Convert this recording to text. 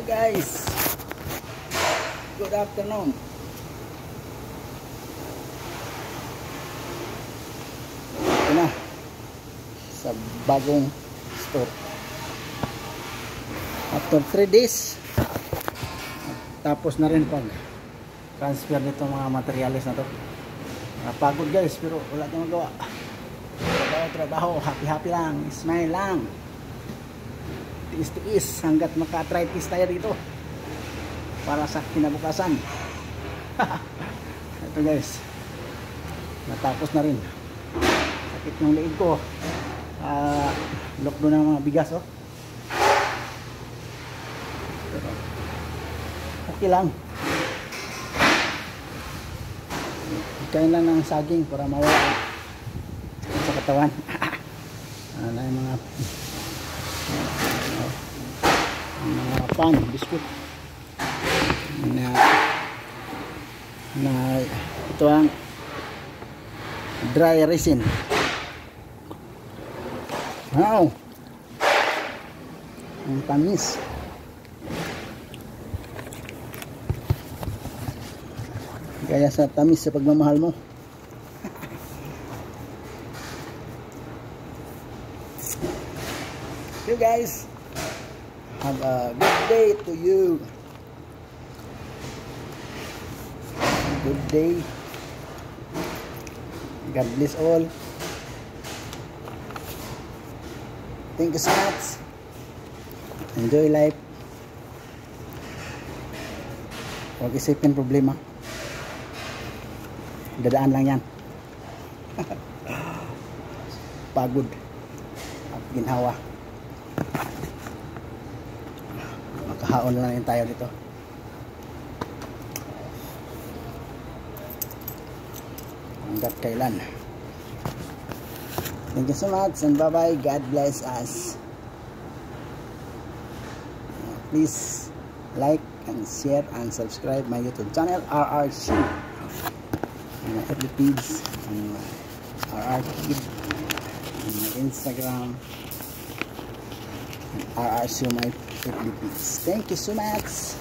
Guys, good afternoon. Ito na sa bagong store after 3 days. Tapos na rin pag transfer nito mga materials na to. Pagod guys, pero wala tayong magawa. Trabaho, happy lang, smile lang, tiis hanggat maka-arthritis tayo dito para sa kinabukasan. Ito guys, natapos na rin. Sakit ng leeg ko, lockdown ng mga bigas, oh. Pero okay lang, kain lang ng saging para mawala sa katawan. Ano yung mga pan, biskuit na ito ang dry resin. Wow, ang tamis. Gaya sa tamis sa pagmamahal mo. You guys, have a good day to you. Good day. God bless all. Thank you so much. Enjoy life. Huwag isipin problema. Dadaan lang yan. Pagod at ginhawa. Makahaon lang tayo dito. Hanggat kailan. Thank you so much and bye bye. God bless us. Please like and share and subscribe my YouTube channel RRC, my FB page and RR Kid, and my Instagram and RRC my FB page. Thank you so much.